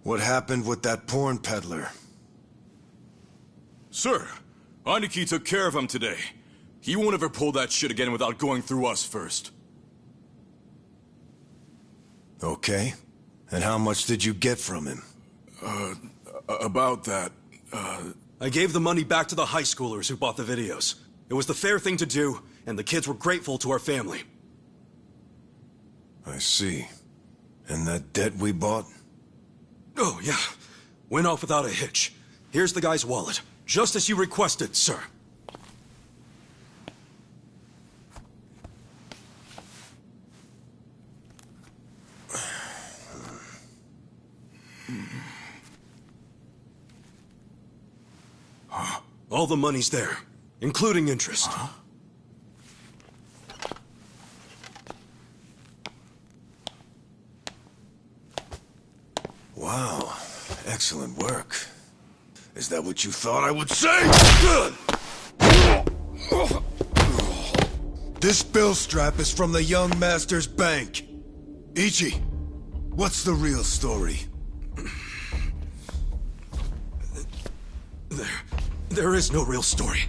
What happened with that porn peddler? Sir, Aniki took care of him today. He won't ever pull that shit again without going through us first. Okay. And how much did you get from him? About that, I gave the money back to the high schoolers who bought the videos. It was the fair thing to do, and the kids were grateful to our family. I see. And that debt we bought? Oh, yeah. Went off without a hitch. Here's the guy's wallet. Just as you requested, sir. All the money's there, including interest. Wow. Excellent work. Is that what you thought I would say? This bill strap is from the young master's bank. Ichi, what's the real story? There is no real story.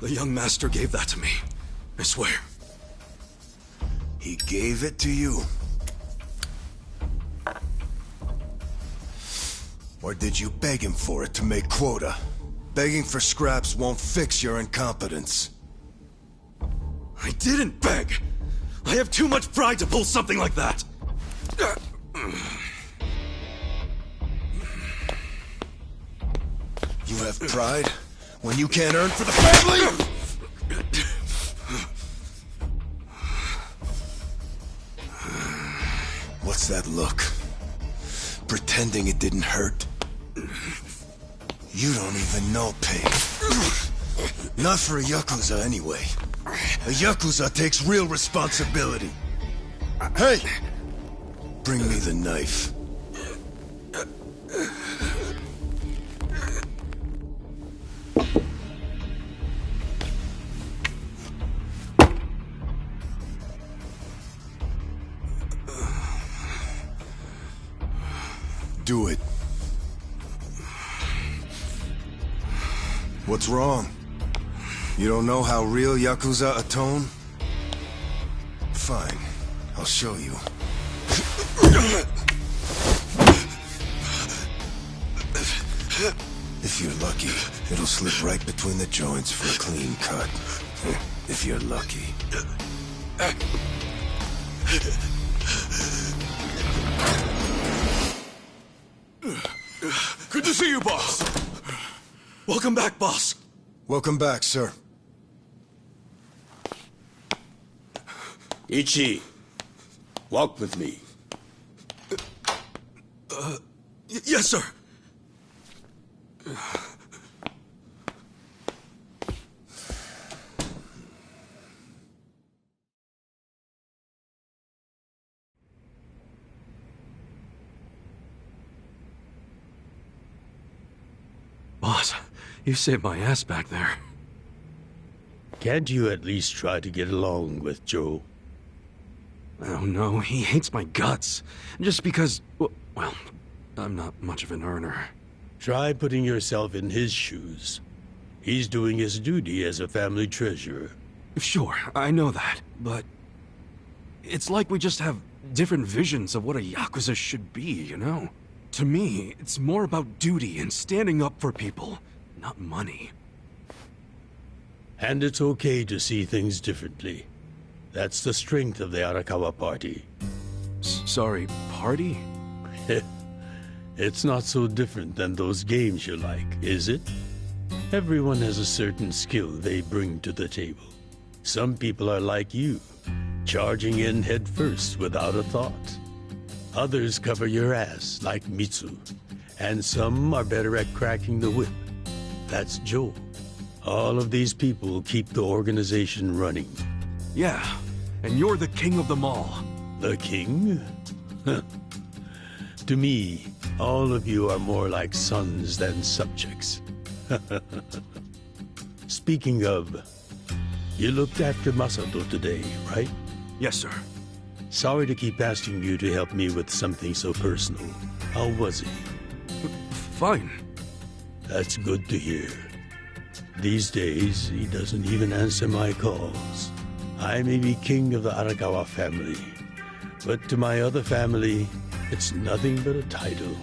The young master gave that to me. I swear. He gave it to you? Or did you beg him for it to make quota? Begging for scraps won't fix your incompetence. I didn't beg! I have too much pride to pull something like that! You have pride? When you can't earn for the family? What's that look? Pretending it didn't hurt? You don't even know pain. Not for a Yakuza, anyway. A Yakuza takes real responsibility. Hey! Bring me the knife. Do it. What's wrong? You don't know how real Yakuza atone? Fine. I'll show you. If you're lucky, it'll slip right between the joints for a clean cut. If you're lucky. good to see you, boss. Welcome back, boss. Welcome back, sir. Ichi, walk with me. Yes, sir. Boss, you saved my ass back there. Can't you at least try to get along with Joe? Oh no, he hates my guts. Just because, well, I'm not much of an earner. Try putting yourself in his shoes. He's doing his duty as a family treasurer. Sure, I know that, but it's like we just have different visions of what a Yakuza should be, you know? To me, it's more about duty and standing up for people, not money. And it's okay to see things differently. That's the strength of the Arakawa Party. Sorry, party? It's not so different than those games you like, is it? Everyone has a certain skill they bring to the table. Some people are like you, charging in head first without a thought. Others cover your ass, like Mitsu. And some are better at cracking the whip. That's Joe. All of these people keep the organization running. Yeah, and you're the king of them all. The king? To me, all of you are more like sons than subjects. Speaking of, you looked after Masato today, right? Yes, sir. Sorry to keep asking you to help me with something so personal, How was he? Fine. That's good to hear. These days, he doesn't even answer my calls. I may be king of the Arakawa family, but to my other family, it's nothing but a title.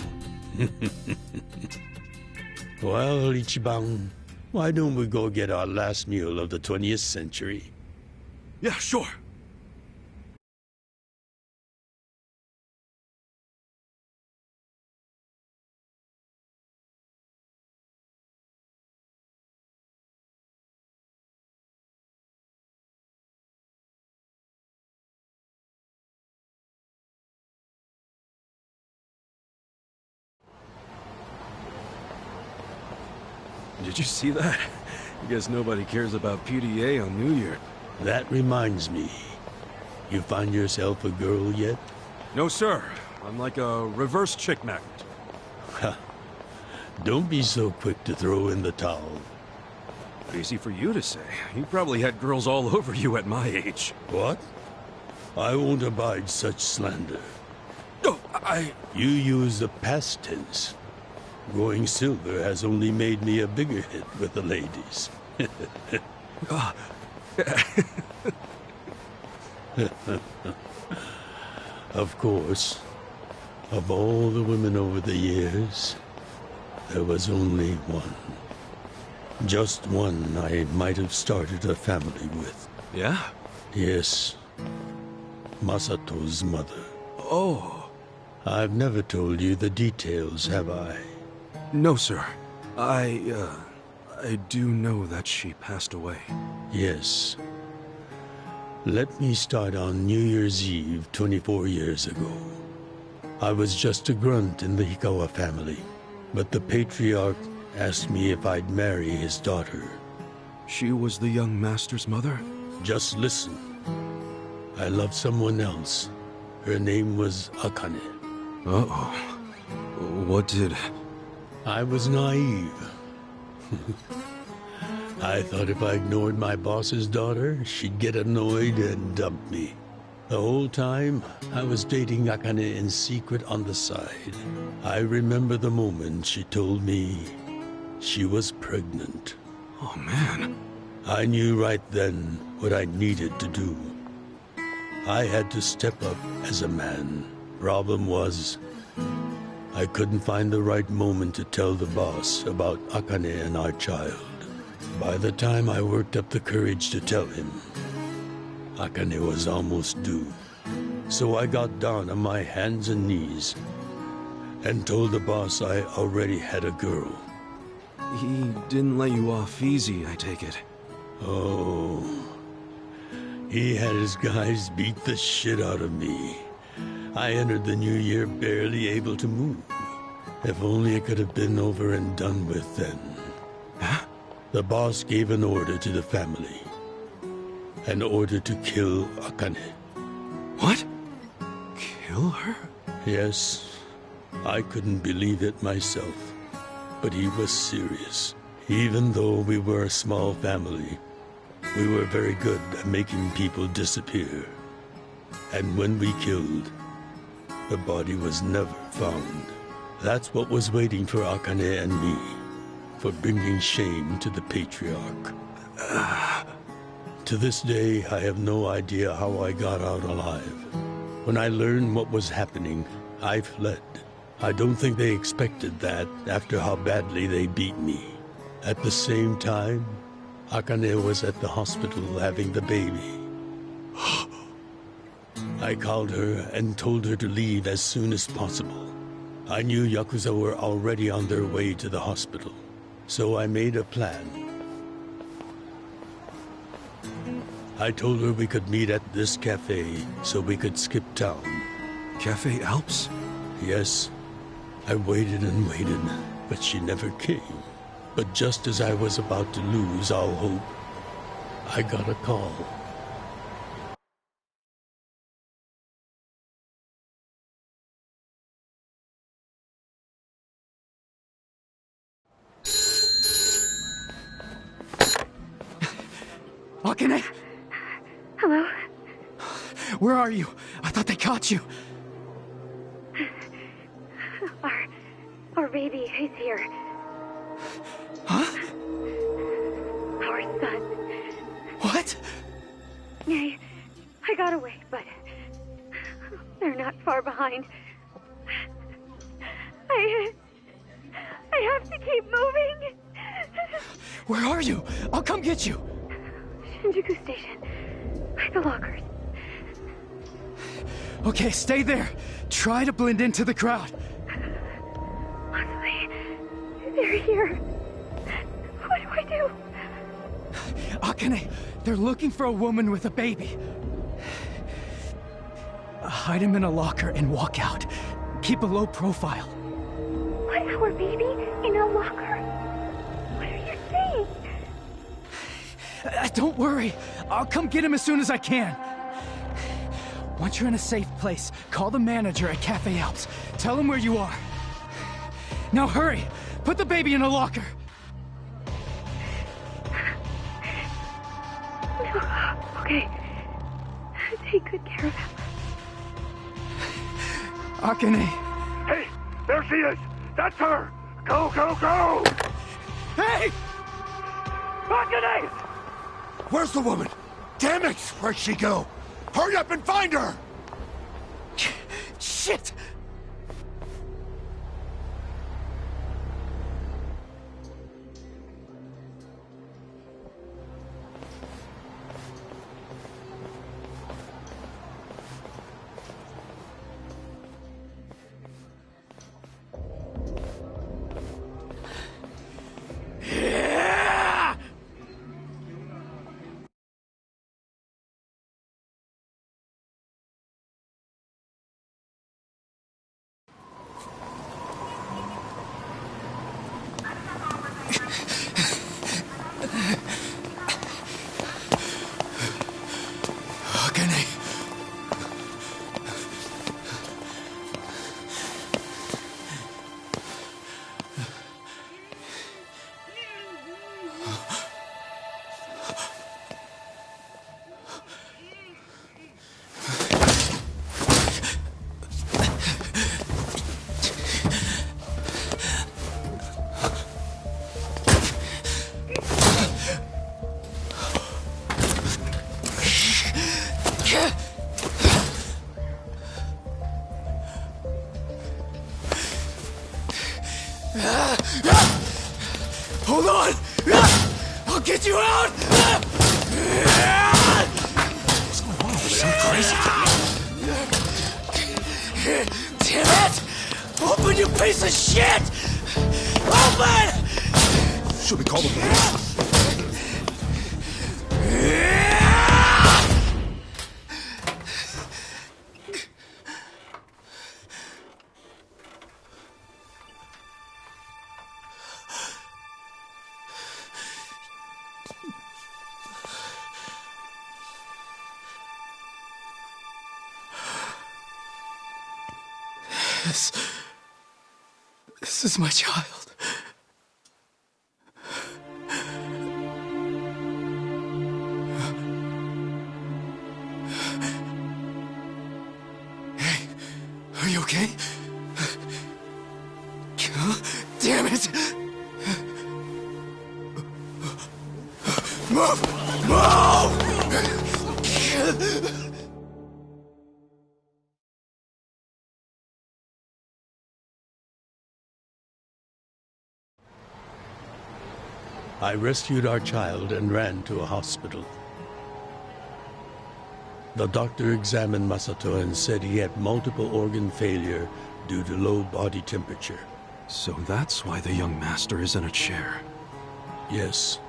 Well, Ichiban, why don't we go get our last meal of the 20th century? Yeah, sure. Did you see that? I guess nobody cares about PDA on New Year. That reminds me. You find yourself a girl yet? No, sir. I'm like a reverse chick magnet. Don't be so quick to throw in the towel. Easy for you to say. You probably had girls all over you at my age. What? I won't abide such slander. No, You use the past tense. Going silver has only made me a bigger hit with the ladies. Of course, of all the women over the years, there was only one. Just one I might have started a family with. Yeah? Yes, Masato's mother. Oh. I've never told you the details, have I? No, sir. I do know that she passed away. Yes. Let me start on New Year's Eve 24 years ago. I was just a grunt in the Hikawa family, but the patriarch asked me if I'd marry his daughter. She was the young master's mother? Just listen. I loved someone else. Her name was Akane. Uh-oh. What did... I was naive. I thought if I ignored my boss's daughter, she'd get annoyed and dump me. The whole time, I was dating Akane in secret on the side. I remember the moment she told me she was pregnant. Oh, man. I knew right then what I needed to do. I had to step up as a man. Problem was, I couldn't find the right moment to tell the boss about Akane and our child. By the time I worked up the courage to tell him, Akane was almost due. So I got down on my hands and knees and told the boss I already had a girl. He didn't let you off easy, I take it. Oh, he had his guys beat the shit out of me. I entered the new year barely able to move. If only it could have been over and done with then. Huh? The boss gave an order to the family. An order to kill Akane. What? Kill her? Yes, I couldn't believe it myself. But he was serious. Even though we were a small family, we were very good at making people disappear. And when we killed, the body was never found. That's what was waiting for Akane and me, for bringing shame to the patriarch. To this day, I have no idea how I got out alive. When I learned what was happening, I fled. I don't think they expected that after how badly they beat me. At the same time, Akane was at the hospital having the baby. I called her and told her to leave as soon as possible. I knew Yakuza were already on their way to the hospital, so I made a plan. I told her we could meet at this cafe so we could skip town. Cafe Alps? Yes, I waited and waited, but she never came. But just as I was about to lose all hope, I got a call. Akane? Hello? Where are you? I thought they caught you. Our baby is here. Huh? Our son. What? I got away, but they're not far behind. I have to keep moving. Where are you? I'll come get you. Shinjuku Station. By the lockers. Okay, stay there. Try to blend into the crowd. Honestly, they're here. What do I do? Akane, they're looking for a woman with a baby. Hide him in a locker and walk out. Keep a low profile. What, our baby in a locker? What are you saying? Don't worry. I'll come get him as soon as I can. Once you're in a safe place, call the manager at Cafe Alps. Tell him where you are. Now hurry! Put the baby in a locker! Okay. Take good care of him. Akane! Hey, there she is! That's her! Go, go, go! Hey! Akane! Where's the woman? Damn it! Where'd she go? Hurry up and find her! Shit! Akane. Hold on! I'll get you out! What's going on? So crazy. Damn it! Open, you piece of shit! Open! Should we call the police? This is my child. Hey, are you okay? Damn it! Move! Move! I rescued our child and ran to a hospital. The doctor examined Masato and said he had multiple organ failure due to low body temperature. So that's why the young master is in a chair. Yes,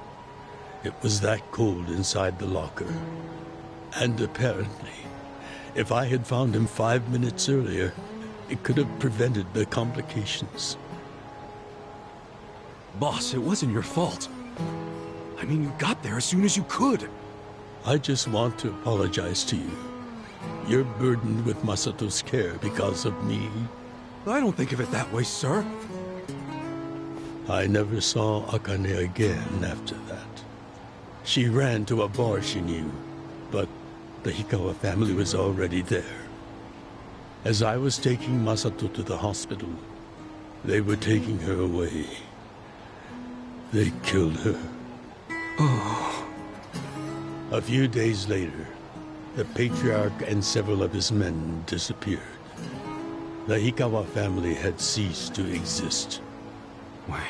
it was that cold inside the locker. And apparently, if I had found him 5 minutes earlier, it could have prevented the complications. Boss, it wasn't your fault. I mean, you got there as soon as you could. I just want to apologize to you. You're burdened with Masato's care because of me. I don't think of it that way, sir. I never saw Akane again after that. She ran to a bar she knew, but the Hikawa family was already there. As I was taking Masato to the hospital, They were taking her away. They killed her. Oh. A few days later, the patriarch and several of his men disappeared. The Hikawa family had ceased to exist. Wait,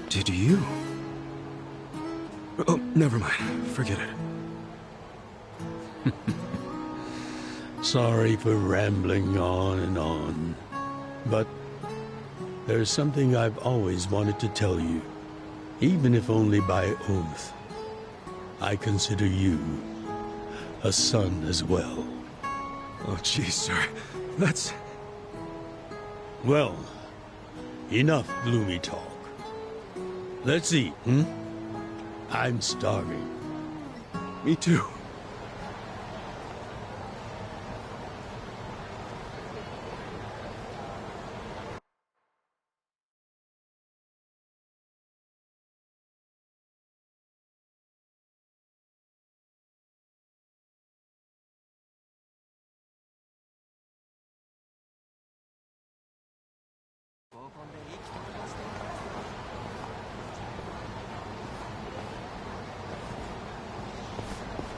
did you? Oh, never mind. Forget it. Sorry for rambling on and on, but there's something I've always wanted to tell you, even if only by oath. I consider you a son as well. Oh, geez, sir. That's... Well, enough gloomy talk. Let's eat, I'm starving. Me too.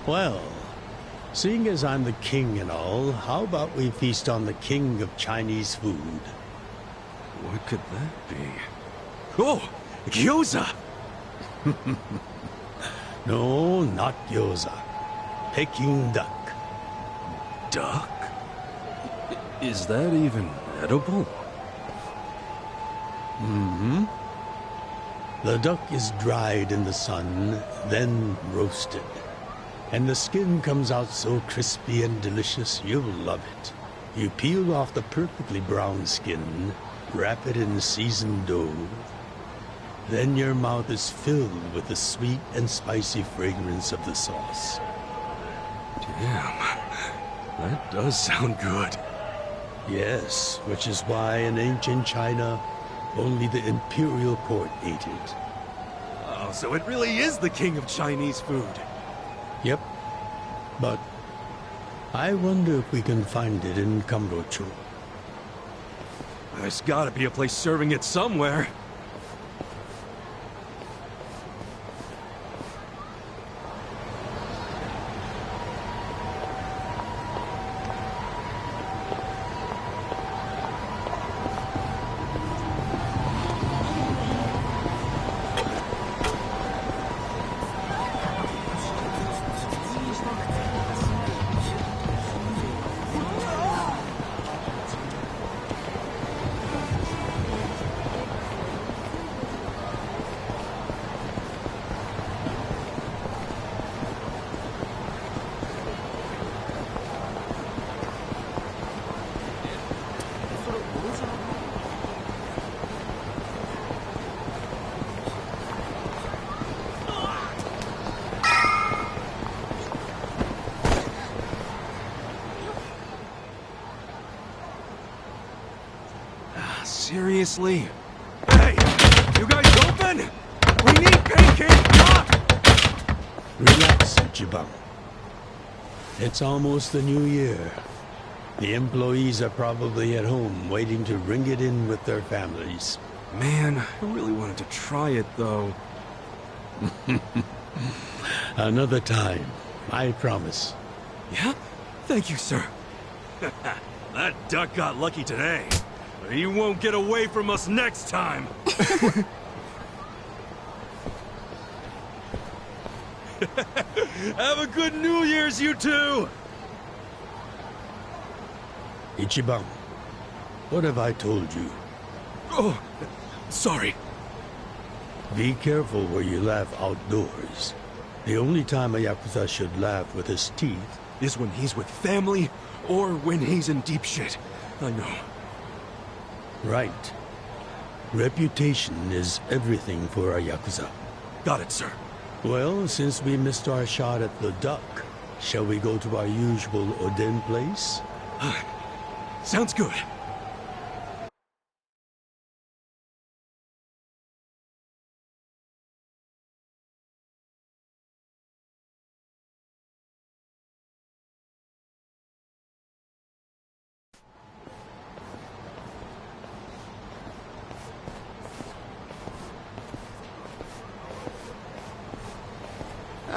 Well, seeing as I'm the king and all, how about we feast on the king of Chinese food? What could that be? Oh! Yakuza! No, not gyoza. Peking duck. Duck? Is that even edible? Mm-hmm. The duck is dried in the sun, then roasted. And the skin comes out so crispy and delicious, you'll love it. You peel off the perfectly brown skin, wrap it in seasoned dough. Then your mouth is filled with the sweet and spicy fragrance of the sauce. Damn. That does sound good. Yes, which is why in ancient China, only the imperial court ate it. Oh, so it really is the king of Chinese food. Yep. But I wonder if we can find it in Kamurocho. There's gotta be a place serving it somewhere. Seriously? Hey! You guys open? We need pancake pop! Relax, Ichiban. It's almost the new year. The employees are probably at home waiting to ring it in with their families. Man, I really wanted to try it, though. Another time, I promise. Yeah? Thank you, sir. That duck got lucky today. But he won't get away from us next time. Have a good New Year's, you two! Ichiban, what have I told you? Oh, sorry. Be careful where you laugh outdoors. The only time a Yakuza should laugh with his teeth Is when he's with family, or when he's in deep shit. I know. Right. Reputation is everything for a Yakuza. Got it, sir. Well, since we missed our shot at the duck, shall we go to our usual Oden place? Sounds good.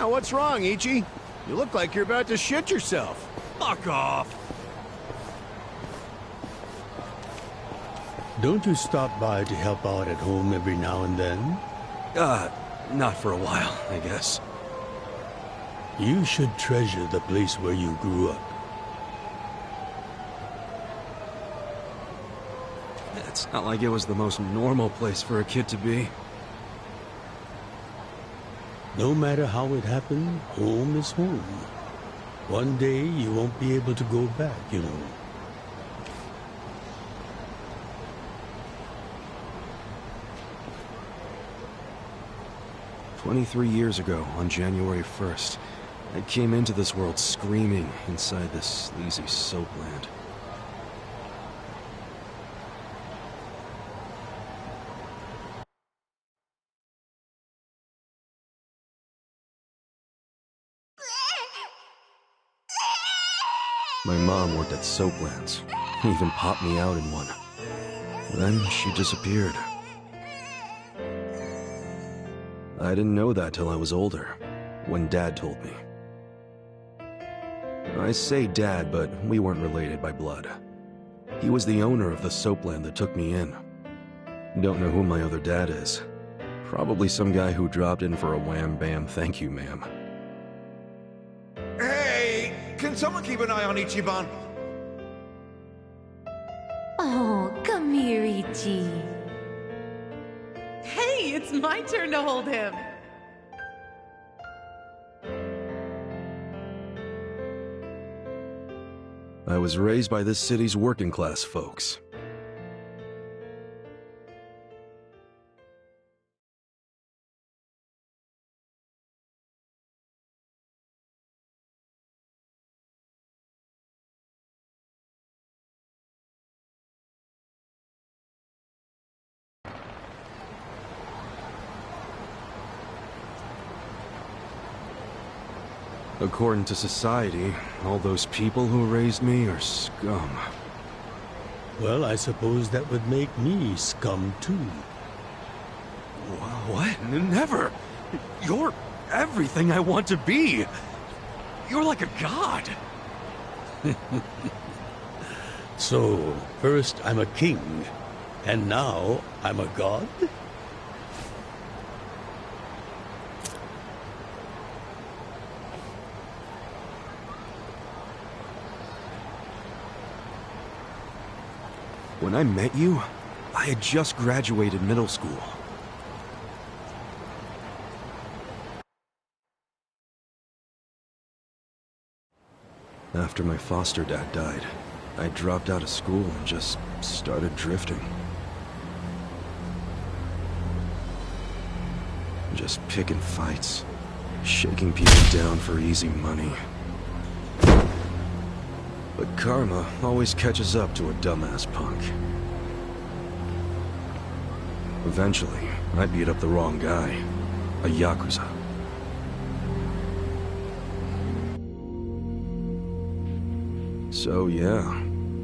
Now, what's wrong, Ichi? You look like you're about to shit yourself. Fuck off! Don't you stop by to help out at home every now and then? Not for a while, I guess. You should treasure the place where you grew up. It's not like it was the most normal place for a kid to be. No matter how it happened, home is home. One day you won't be able to go back, you know. "23 years ago, on January 1st, I came into this world screaming inside this sleazy soapland. My mom worked at Soaplands. Even popped me out in one. Then she disappeared. I didn't know that till I was older, when Dad told me. I say Dad, but we weren't related by blood. He was the owner of the soapland that took me in. Don't know who my other dad is. Probably some guy who dropped in for a wham-bam thank you, ma'am. Hey! Can someone keep an eye on Ichiban? Oh, come here, Ichi. Hey, it's my turn to hold him. I was raised by this city's working class folks. According to society, all those people who raised me are scum. Well, I suppose that would make me scum too. What? Never! You're everything I want to be! You're like a god! So, first I'm a king, and now I'm a god? When I met you, I had just graduated middle school. After my foster dad died, I dropped out of school and just started drifting. Just picking fights, shaking people down for easy money. But karma always catches up to a dumbass punk. Eventually, I beat up the wrong guy, a Yakuza. So yeah,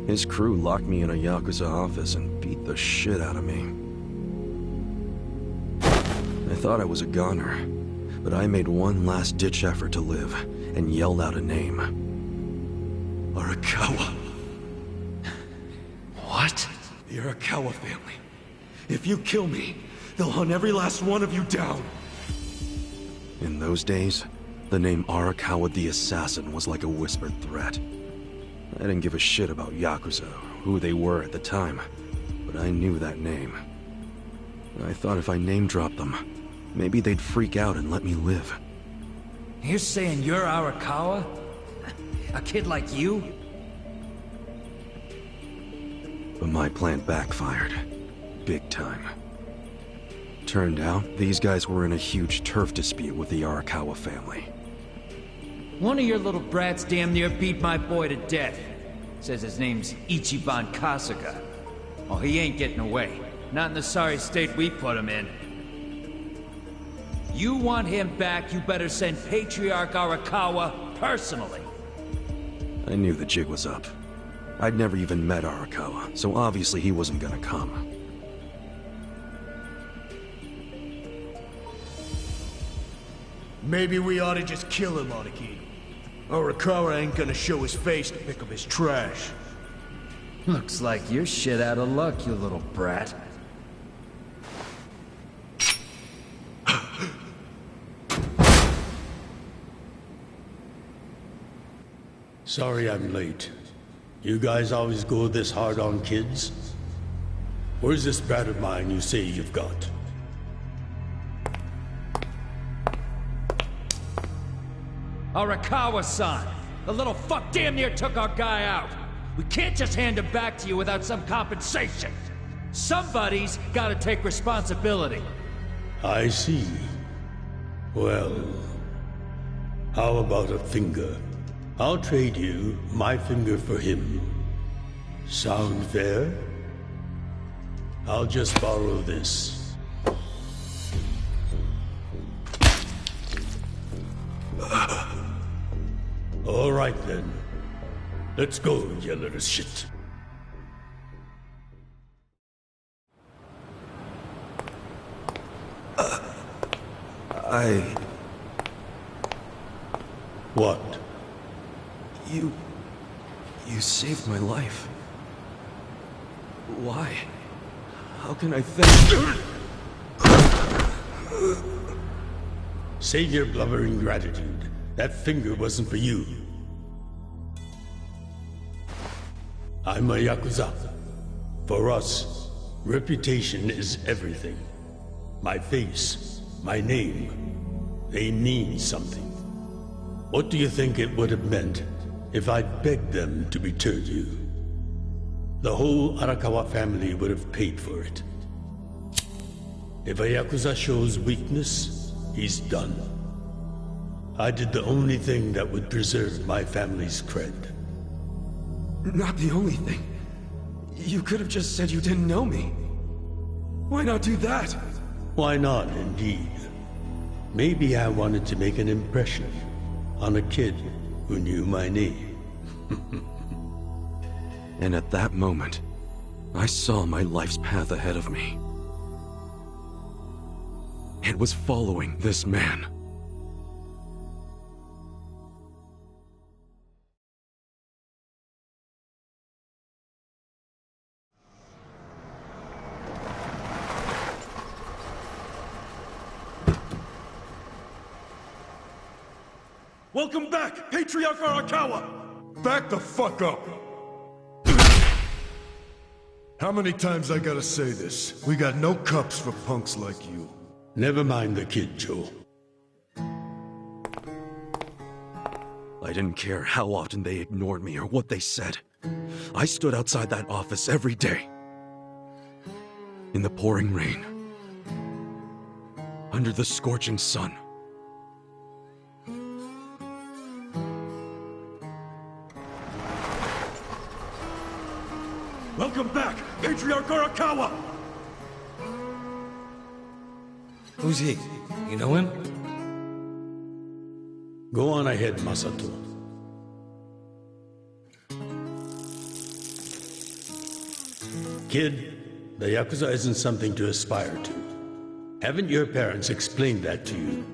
his crew locked me in a Yakuza office and beat the shit out of me. I thought I was a goner, but I made one last-ditch effort to live and yelled out a name. Arakawa. What? The Arakawa family. If you kill me, they'll hunt every last one of you down. In those days, the name Arakawa the Assassin was like a whispered threat. I didn't give a shit about Yakuza, or who they were at the time, but I knew that name. I thought if I name-dropped them, maybe they'd freak out and let me live. You're saying you're Arakawa? A kid like you? But my plan backfired. Big time. Turned out, these guys were in a huge turf dispute with the Arakawa family. One of your little brats damn near beat my boy to death. Says his name's Ichiban Kasuga. Oh, he ain't getting away. Not in the sorry state we put him in. You want him back, you better send Patriarch Arakawa personally. I knew the jig was up. I'd never even met Arakawa, so obviously he wasn't gonna come. Maybe we ought to just kill him, Araki. Arakawa ain't gonna show his face to pick up his trash. Looks like you're shit out of luck, you little brat. Sorry I'm late. You guys always go this hard on kids? Where's this brat of mine you say you've got? Arakawa-san! The little fuck damn near took our guy out! We can't just hand him back to you without some compensation! Somebody's gotta take responsibility! I see. Well, how about a finger? I'll trade you my finger for him. Sound fair? I'll just borrow this. All right then. Let's go, you little shit. What? You saved my life. Why? How can I thank... Save your blubbering gratitude. That finger wasn't for you. I'm a Yakuza. For us, reputation is everything. My face, my name, they mean something. What do you think it would have meant if I'd begged them to return you? The whole Arakawa family would have paid for it. If a Yakuza shows weakness, he's done. I did the only thing that would preserve my family's cred. Not the only thing. You could have just said you didn't know me. Why not do that? Why not, indeed? Maybe I wanted to make an impression on a kid who knew my name. And at that moment, I saw my life's path ahead of me. It was following this man. Welcome back, Patriarch Arakawa! Back the fuck up! How many times I gotta say this? We got no cups for punks like you. Never mind the kid, Joe. I didn't care how often they ignored me or what they said. I stood outside that office every day. In the pouring rain. Under the scorching sun. Welcome back, Patriarch Arakawa! Who's he? You know him? Go on ahead, Masato. Kid, the Yakuza isn't something to aspire to. Haven't your parents explained that to you?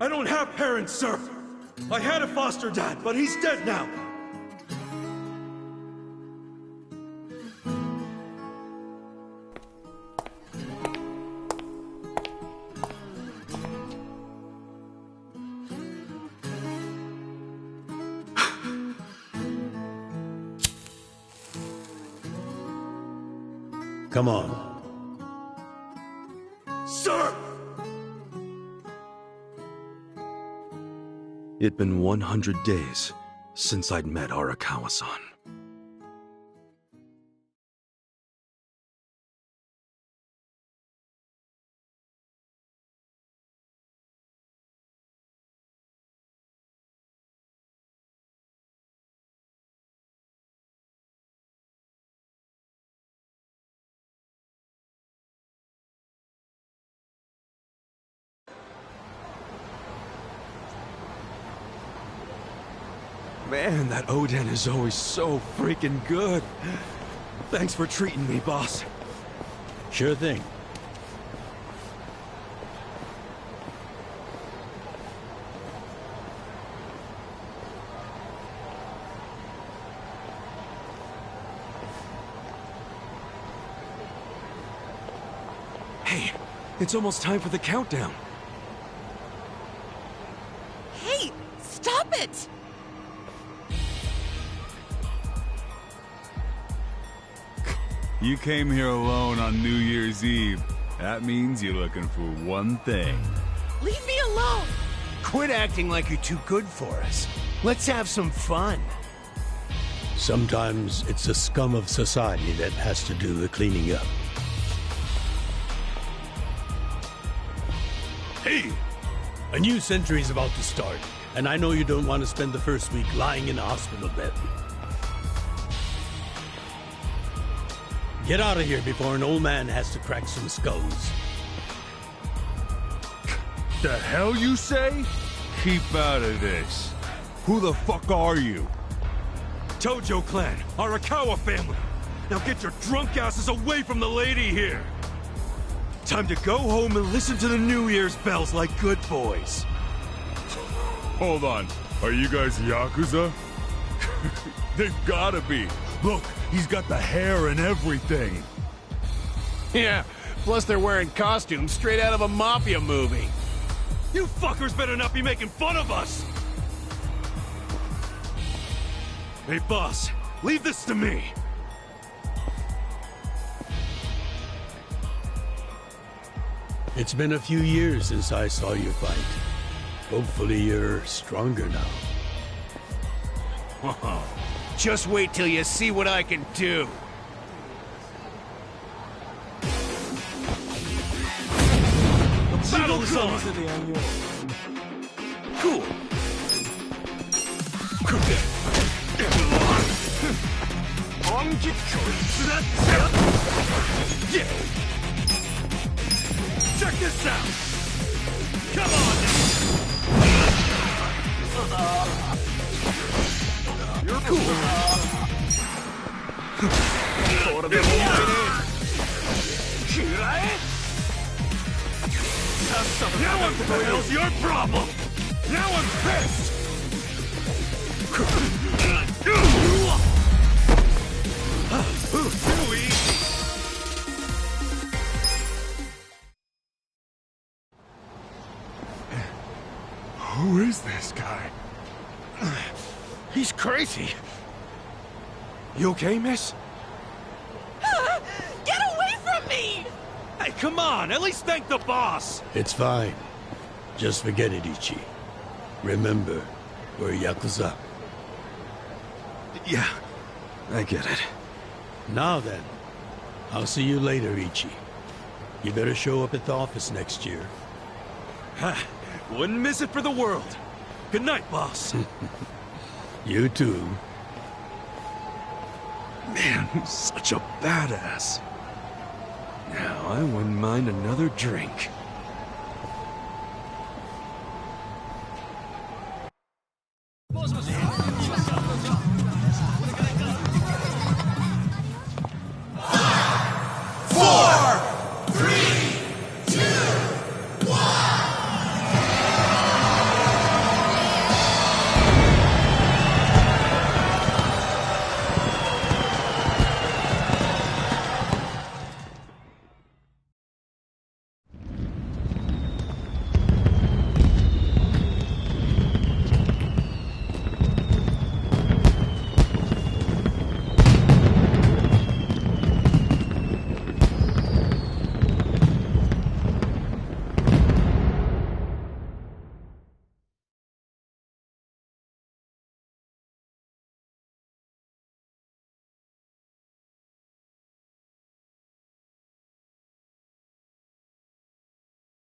I don't have parents, sir! I had a foster dad, but he's dead now! Come on. Sir! It'd been 100 days since I'd met Arakawa-san. Man, that Oden is always so freaking good. Thanks for treating me, boss. Sure thing. Hey, it's almost time for the countdown. Hey, stop it! You came here alone on New Year's Eve. That means you're looking for one thing. Leave me alone! Quit acting like you're too good for us. Let's have some fun. Sometimes it's the scum of society that has to do the cleaning up. Hey! A new century's about to start, and I know you don't want to spend the first week lying in a hospital bed. Get out of here before an old man has to crack some skulls. The hell you say? Keep out of this. Who the fuck are you? Tojo clan, Arakawa family. Now get your drunk asses away from the lady here. Time to go home and listen to the New Year's bells like good boys. Hold on. Are you guys Yakuza? They've gotta be. Look, he's got the hair and everything. Yeah, plus they're wearing costumes straight out of a mafia movie. You fuckers better not be making fun of us! Hey, boss, leave this to me. It's been a few years since I saw you fight. Hopefully you're stronger now. Just wait till you see what I can do. The battle is on! Cool. Check this out! Come on now! You're cool. Now what the hell's your problem? Now I'm pissed! Too easy! Who is this guy? He's crazy. You okay, miss? Get away from me! Hey, come on! At least thank the boss! It's fine. Just forget it, Ichi. Remember, we're Yakuza. Yeah, I get it. Now then, I'll see you later, Ichi. You better show up at the office next year. Ha! Wouldn't miss it for the world. Good night, boss. You too. Man, who's such a badass. Now, I wouldn't mind another drink.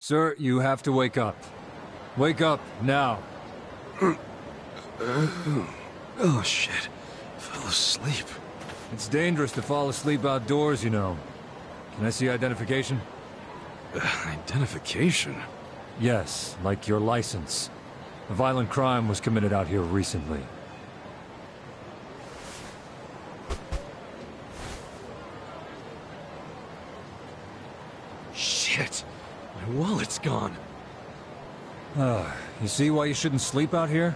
Sir, you have to wake up. Wake up, now. Oh, shit. Fell asleep. It's dangerous to fall asleep outdoors, you know. Can I see identification? Identification? Yes, like your license. A violent crime was committed out here recently. Shit! My wallet's gone. You see why you shouldn't sleep out here?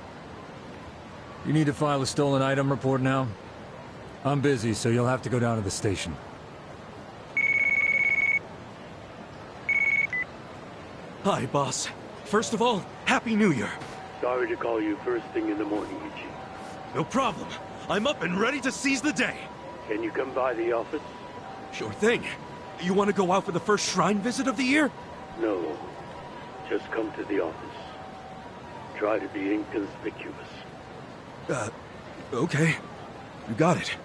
You need to file a stolen item report now? I'm busy, so you'll have to go down to the station. Hi, boss. First of all, Happy New Year. Sorry to call you first thing in the morning, Ichi. No problem. I'm up and ready to seize the day. Can you come by the office? Sure thing. You want to go out for the first shrine visit of the year? No. Just come to the office. Try to be inconspicuous. Okay. You got it.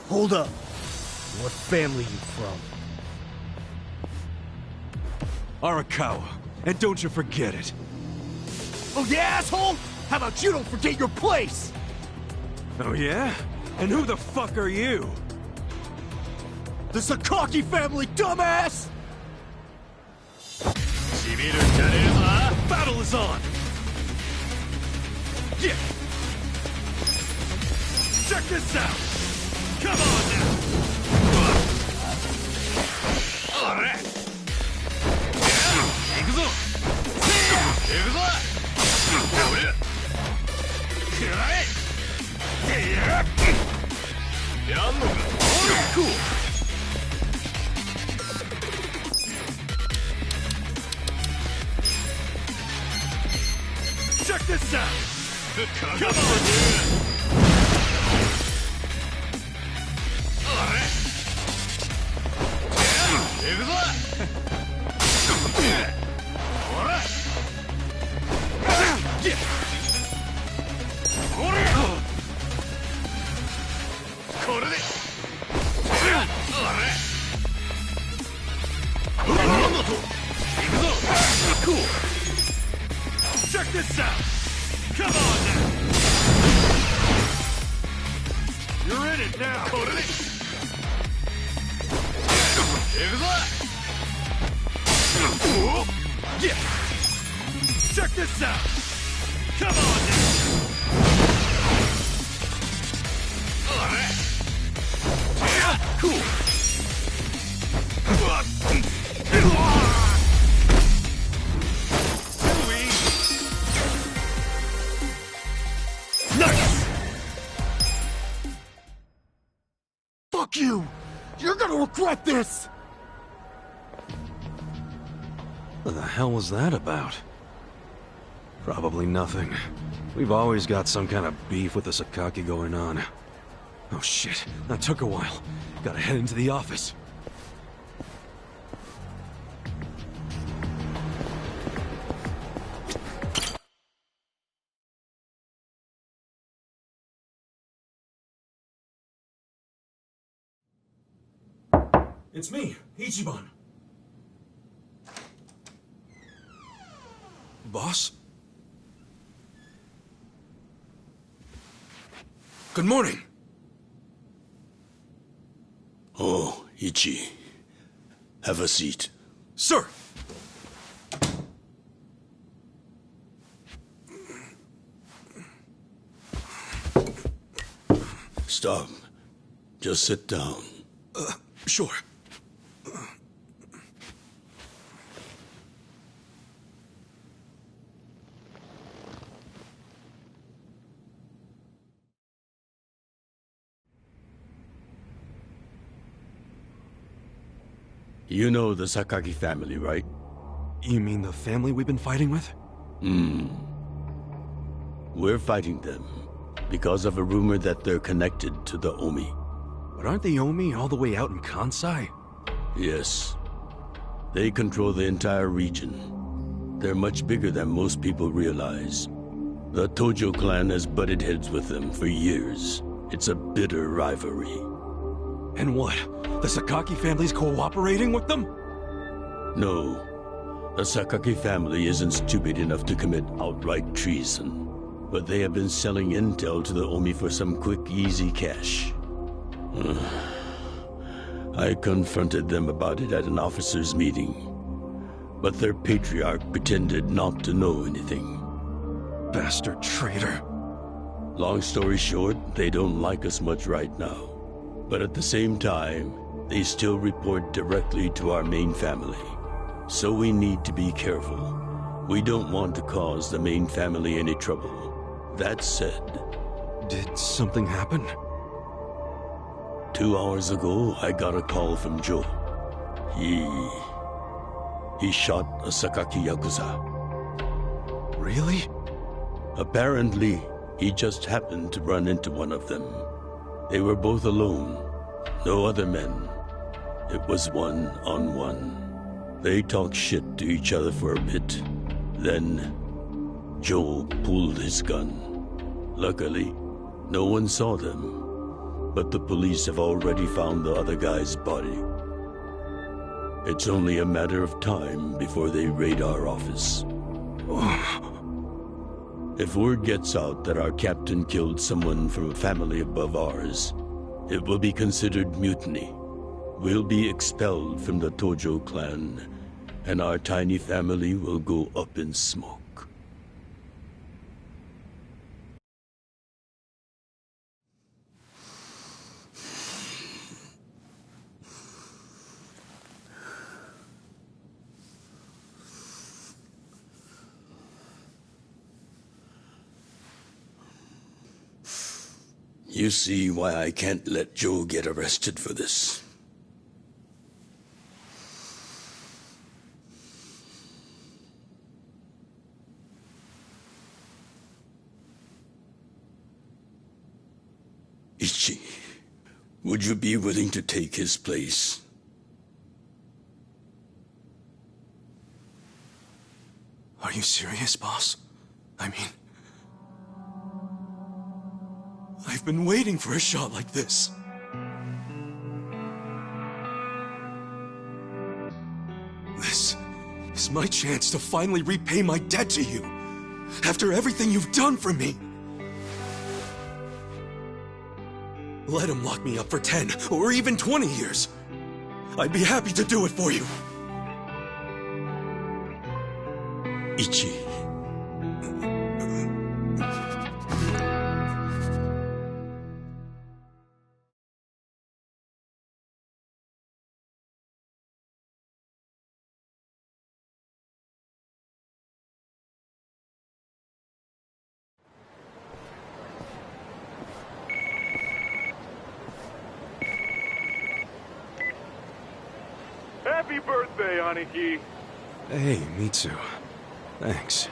Hold up. What family you from? Arakawa. And don't you forget it. Oh yeah, asshole? How about you don't forget your place? Oh yeah? And who the fuck are you? The Sakaki family, dumbass! The battle is on! Yeah! Check this out! Come on now! Alright! Cool! Check this out! Come on! Cool! Check this out! Come on now! You're in it now! Yeah! Check this out! Come on now! Cool! Nice! Fuck you! You're gonna regret this! What the hell was that about? Probably nothing. We've always got some kind of beef with the Sakaki going on. Oh shit, that took a while. Gotta head into the office. It's me, Ichiban. Boss? Good morning. Oh, Ichi. Have a seat. Sir! Stop. Just sit down. Sure. You know the Sakaki family, right? You mean the family we've been fighting with? We're fighting them because of a rumor that they're connected to the Omi. But aren't the Omi all the way out in Kansai? Yes. They control the entire region. They're much bigger than most people realize. The Tojo clan has butted heads with them for years. It's a bitter rivalry. And what? The Sakaki family's cooperating with them? No. The Sakaki family isn't stupid enough to commit outright treason. But they have been selling intel to the Omi for some quick, easy cash. I confronted them about it at an officers' meeting. But their patriarch pretended not to know anything. Bastard traitor. Long story short, they don't like us much right now. But at the same time, they still report directly to our main family. So we need to be careful. We don't want to cause the main family any trouble. That said... Did something happen? 2 hours ago, I got a call from Joe. He shot a Sakaki Yakuza. Really? Apparently, he just happened to run into one of them. They were both alone. No other men. It was one-on-one. They talked shit to each other for a bit. Then, Joe pulled his gun. Luckily, no one saw them. But the police have already found the other guy's body. It's only a matter of time before they raid our office. If word gets out that our captain killed someone from a family above ours, it will be considered mutiny. We'll be expelled from the Tojo clan, and our tiny family will go up in smoke. You see why I can't let Joe get arrested for this. Ichi, would you be willing to take his place? Are you serious, boss? I mean... I've been waiting for a shot like this. This is my chance to finally repay my debt to you. After everything you've done for me. Let him lock me up for 10 or even 20 years. I'd be happy to do it for you. Ichi. Happy birthday, Aniki! Hey, Mitsu. Thanks.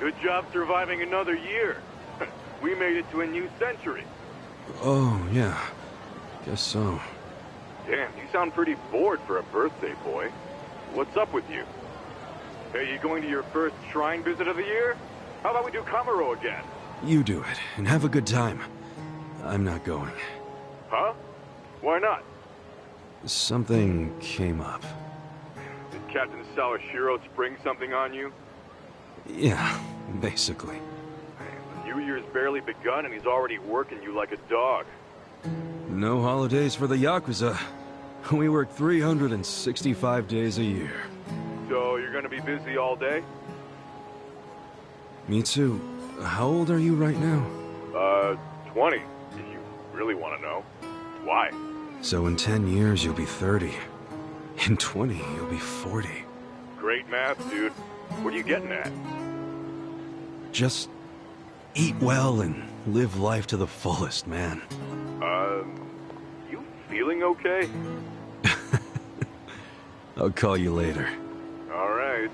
Good job surviving another year. We made it to a new century. Oh, yeah. Guess so. Damn, you sound pretty bored for a birthday boy. What's up with you? Hey, you going to your first shrine visit of the year? How about we do Kamaro again? You do it, and have a good time. I'm not going. Huh? Why not? Something came up. Did Captain Sawashiro spring something on you? Yeah, basically. The New Year's barely begun and he's already working you like a dog. No holidays for the Yakuza. We work 365 days a year. So you're gonna be busy all day? Mitsu, how old are you right now? 20, if you really want to know. Why? So in 10 years, you'll be 30. In 20, you'll be 40. Great math, dude. What are you getting at? Just eat well and live life to the fullest, man. You feeling okay? I'll call you later. All right.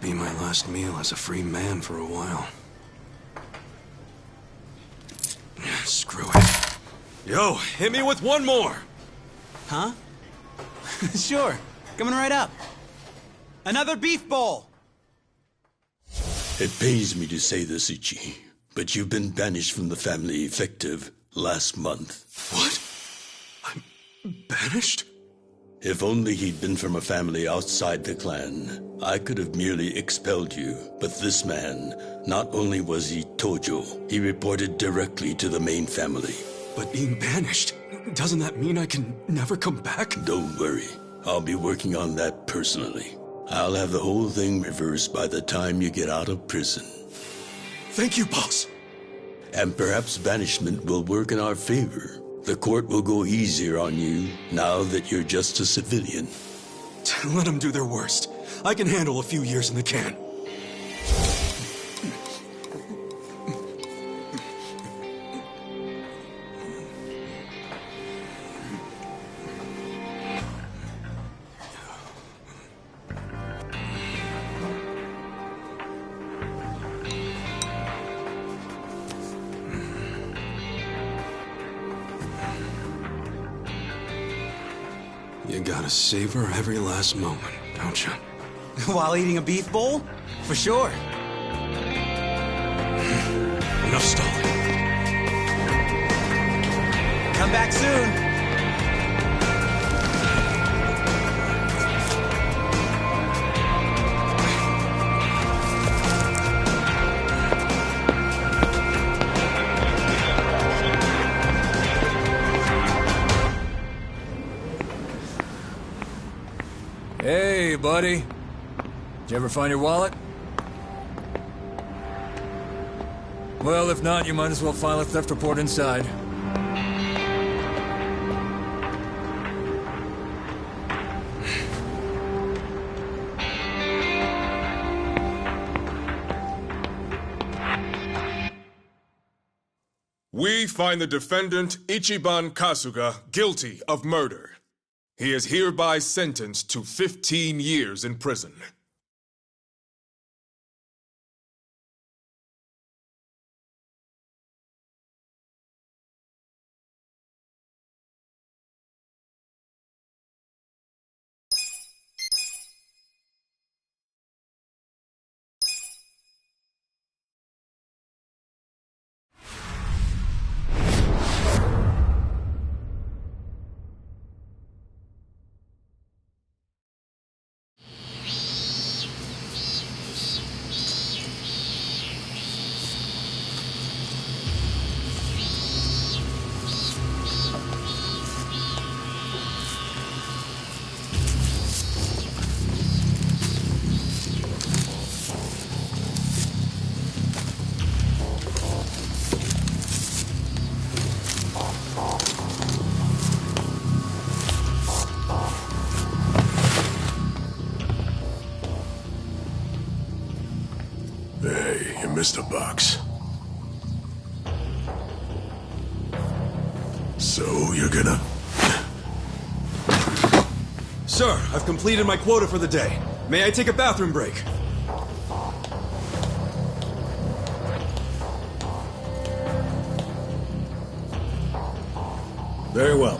be my last meal as a free man for a while. Screw it. Yo, hit me with one more! Huh? Sure. Coming right up. Another beef bowl! It pains me to say this, Ichi, but you've been banished from the family effective last month. What? I'm banished? If only he'd been from a family outside the clan, I could have merely expelled you. But this man, not only was he Tojo, he reported directly to the main family. But being banished, doesn't that mean I can never come back? Don't worry. I'll be working on that personally. I'll have the whole thing reversed by the time you get out of prison. Thank you, boss. And perhaps banishment will work in our favor. The court will go easier on you now that you're just a civilian. Let them do their worst. I can handle a few years in the can. You gotta savor every last moment, don't you? While eating a beef bowl? For sure. Enough stalling. Come back soon. Hey, buddy. Did you ever find your wallet? Well, if not, you might as well file a theft report inside. We find the defendant, Ichiban Kasuga, guilty of murder. He is hereby sentenced to 15 years in prison. Hey, you missed a box. So, you're gonna... Sir, I've completed my quota for the day. May I take a bathroom break? Very well.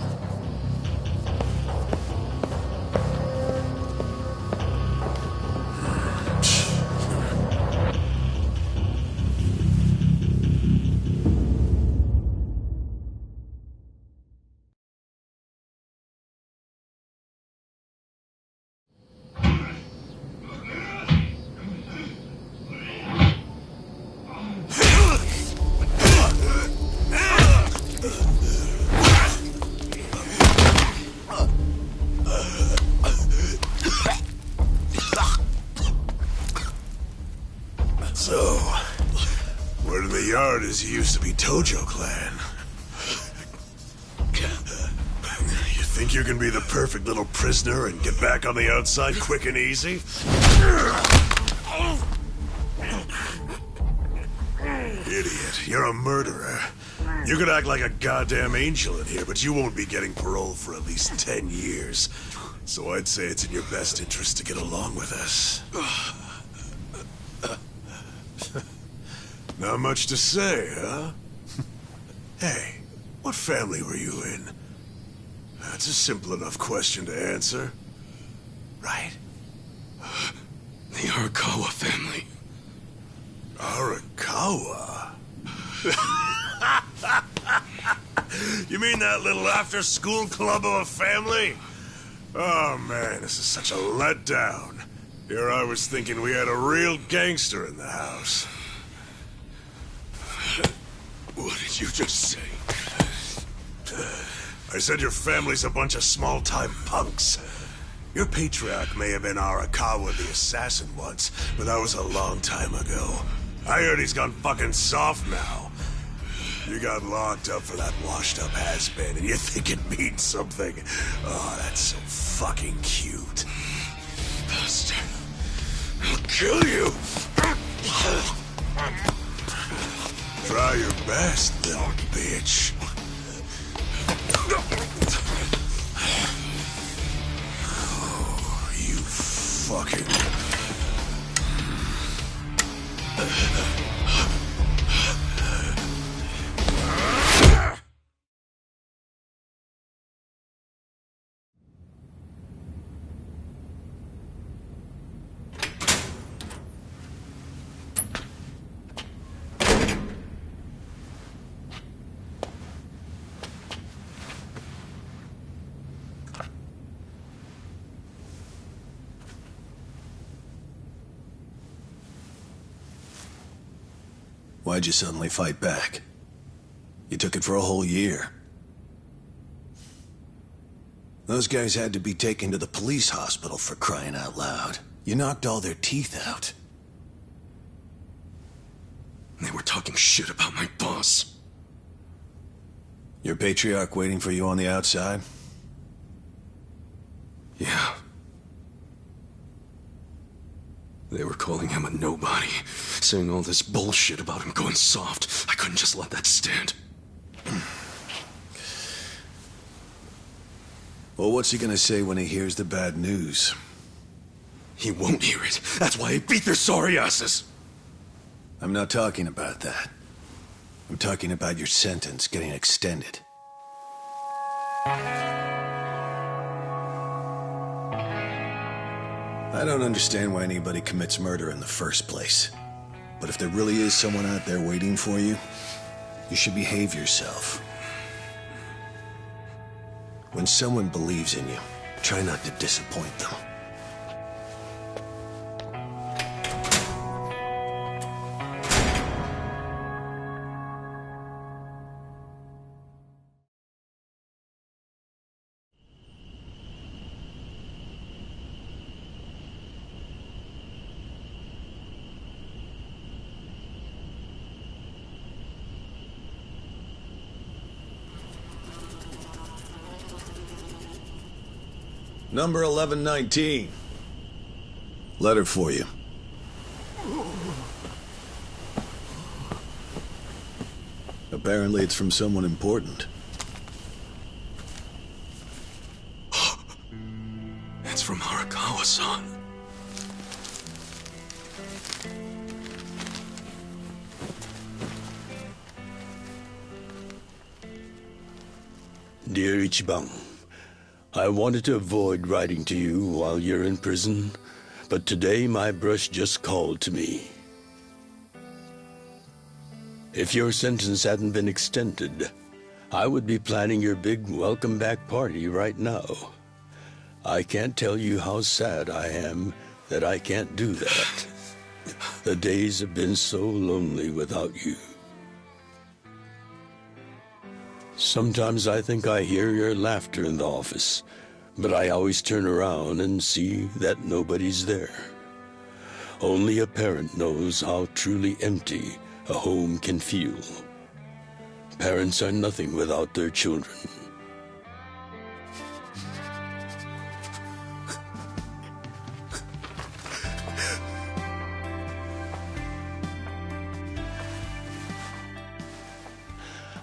So, word in the yard is you used to be Tojo Clan. You think you can be the perfect little prisoner and get back on the outside quick and easy? Idiot, you're a murderer. You could act like a goddamn angel in here, but you won't be getting parole for at least 10 years. So I'd say it's in your best interest to get along with us. Not much to say, huh? Hey, what family were you in? That's a simple enough question to answer. Right? The Arakawa family. Arakawa? You mean that little after-school club of a family? Oh, man, this is such a letdown. Here I was thinking we had a real gangster in the house. What did you just say? I said your family's a bunch of small-time punks. Your patriarch may have been Arakawa the assassin once, but that was a long time ago. I heard he's gone fucking soft now. You got locked up for that washed-up has-been, and you think it means something. Oh, that's so fucking cute. Bastard. I'll kill you! Try your best, little bitch. Oh, you fucking... Why'd you suddenly fight back? You took it for a whole year. Those guys had to be taken to the police hospital for crying out loud. You knocked all their teeth out. They were talking shit about my boss. Your patriarch waiting for you on the outside? Yeah. They were calling him a nobody, saying all this bullshit about him going soft. I couldn't just let that stand. Well, what's he gonna say when he hears the bad news? He won't hear it. That's why he beat their sorry asses. I'm not talking about that. I'm talking about your sentence getting extended. I don't understand why anybody commits murder in the first place. But if there really is someone out there waiting for you, you should behave yourself. When someone believes in you, try not to disappoint them. Number 1119. Letter for you. Apparently it's from someone important. It's from Arakawa-san. Dear Ichiban, I wanted to avoid writing to you while you're in prison, but today my brush just called to me. If your sentence hadn't been extended, I would be planning your big welcome back party right now. I can't tell you how sad I am that I can't do that. The days have been so lonely without you. Sometimes I think I hear your laughter in the office, but I always turn around and see that nobody's there. Only a parent knows how truly empty a home can feel. Parents are nothing without their children.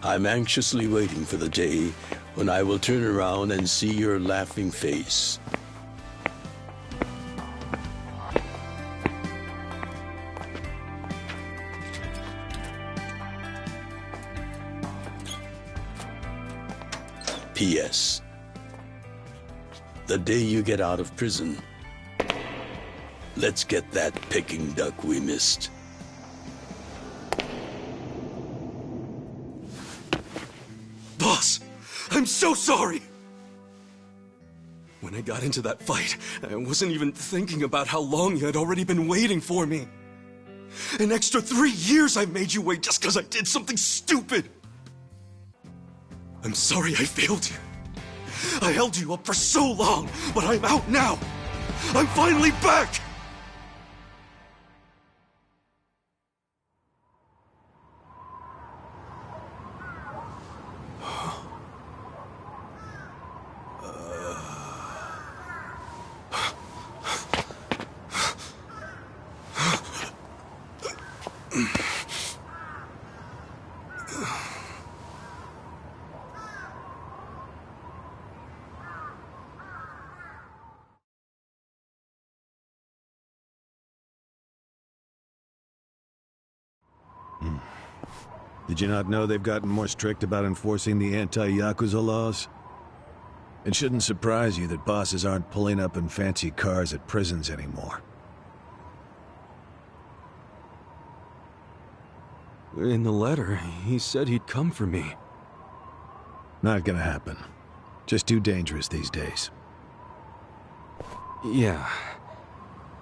I'm anxiously waiting for the day when I will turn around and see your laughing face. P.S. The day you get out of prison, let's get that Peking duck we missed. Boss, I'm so sorry! When I got into that fight, I wasn't even thinking about how long you had already been waiting for me. An extra 3 years I made you wait just because I did something stupid. I'm sorry I failed you. I held you up for so long, but I'm out now. I'm finally back! Did you not know they've gotten more strict about enforcing the anti-Yakuza laws? It shouldn't surprise you that bosses aren't pulling up in fancy cars at prisons anymore. In the letter, he said he'd come for me. Not gonna happen. Just too dangerous these days. Yeah.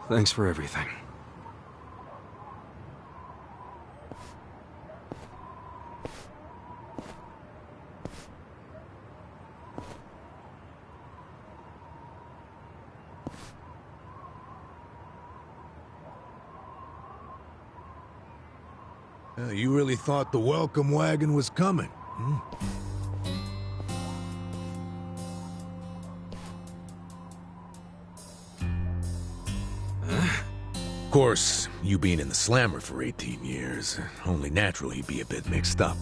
Thanks for everything. You really thought the welcome wagon was coming, hmm? Of course, you being in the slammer for 18 years, only natural you'd be a bit mixed up.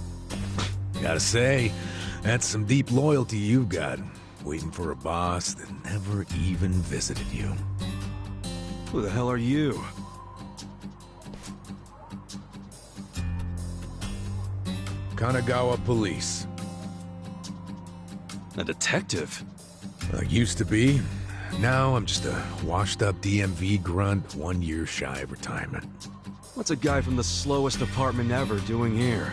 Gotta say, that's some deep loyalty you've got, waiting for a boss that never even visited you. Who the hell are you? Kanagawa Police. A detective? Used to be. Now I'm just a washed-up DMV grunt 1 year shy of retirement. What's a guy from the slowest department ever doing here?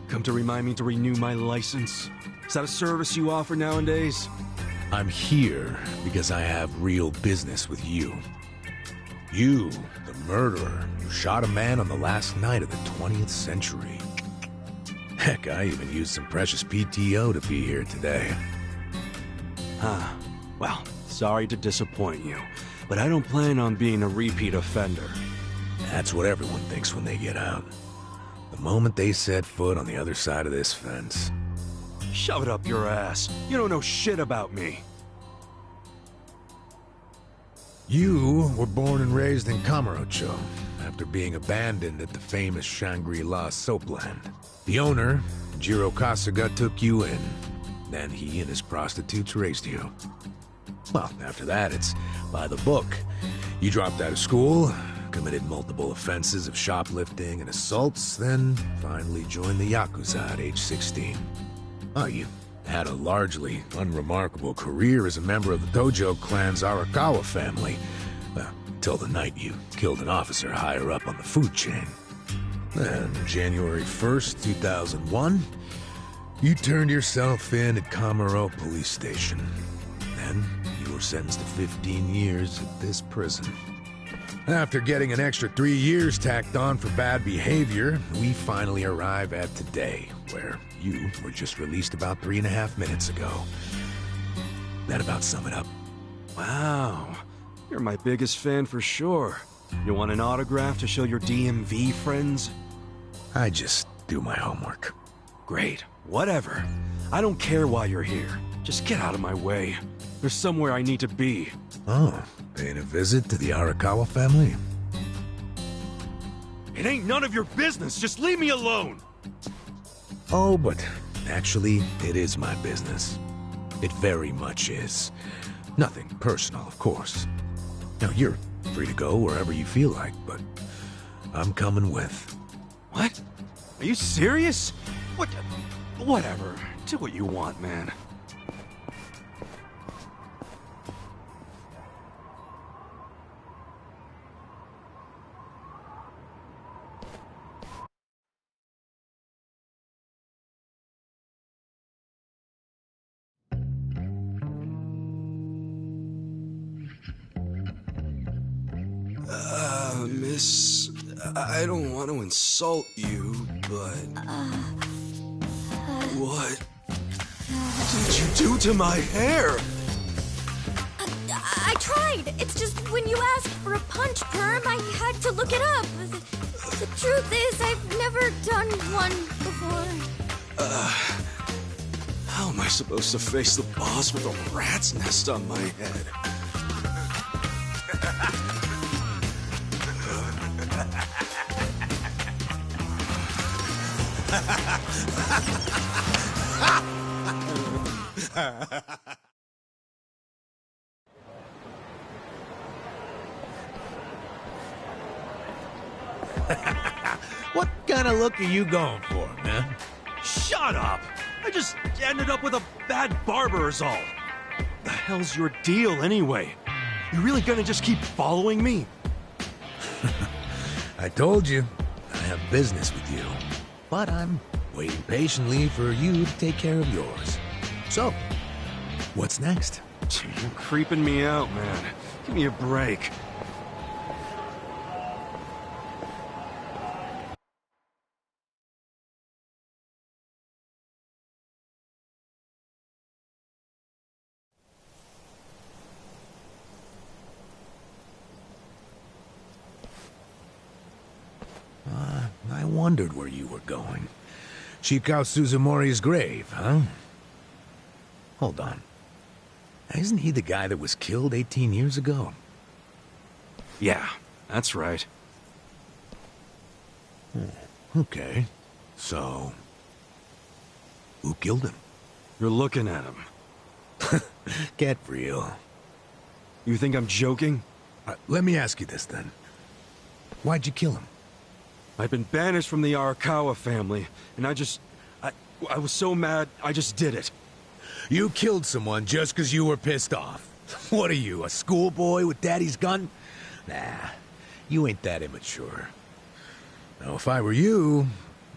Come to remind me to renew my license? Is that a service you offer nowadays? I'm here because I have real business with you. You, the murderer, who shot a man on the last night of the 20th century. Heck, I even used some precious PTO to be here today. Huh. Well, sorry to disappoint you, but I don't plan on being a repeat offender. That's what everyone thinks when they get out. The moment they set foot on the other side of this fence. Shove it up your ass. You don't know shit about me. You were born and raised in Kamurocho, after being abandoned at the famous Shangri-La soapland. The owner, Jiro Kasuga, took you in. Then he and his prostitutes raised you. Well, after that, it's by the book. You dropped out of school, committed multiple offenses of shoplifting and assaults, then finally joined the Yakuza at age 16. Oh, you had a largely unremarkable career as a member of the Dojo clan's Arakawa family. Well, till the night you killed an officer higher up on the food chain. Then, January 1st, 2001, you turned yourself in at Kamuro Police Station. Then, you were sentenced to 15 years at this prison. After getting an extra 3 years tacked on for bad behavior, we finally arrive at today, where you were just released about 3.5 minutes ago. That about sum it up. Wow. You're my biggest fan for sure. You want an autograph to show your DMV friends? I just do my homework. Great. Whatever. I don't care why you're here. Just get out of my way. There's somewhere I need to be. Oh, paying a visit to the Arakawa family? It ain't none of your business. Just leave me alone. Oh, but actually, it is my business. It very much is. Nothing personal, of course. Now, you're free to go wherever you feel like, but I'm coming with. What? Are you serious? What? Whatever. Do what you want, man. Miss, I don't want to insult you, but... What did you do to my hair? I tried. It's just when you asked for a punch perm, I had to look it up. The truth is, I've never done one before. How am I supposed to face the boss with a rat's nest on my head? What kind of look are you going for, man? Shut up! I just ended up with a bad barber is all. The hell's your deal anyway? You really gonna just keep following me? I told you, I have business with you. But I'm waiting patiently for you to take care of yours. So, what's next? You're creeping me out, man. Give me a break. I wondered where you were going. Shikao Suzumori's grave, huh? Hold on. Isn't he the guy that was killed 18 years ago? Yeah, that's right. Okay. So, who killed him? You're looking at him. Get real. You think I'm joking? Let me ask you this then. Why'd you kill him? I've been banished from the Arakawa family, and I was so mad, I just did it. You killed someone just because you were pissed off. What are you, a schoolboy with daddy's gun? Nah, you ain't that immature. Now, if I were you,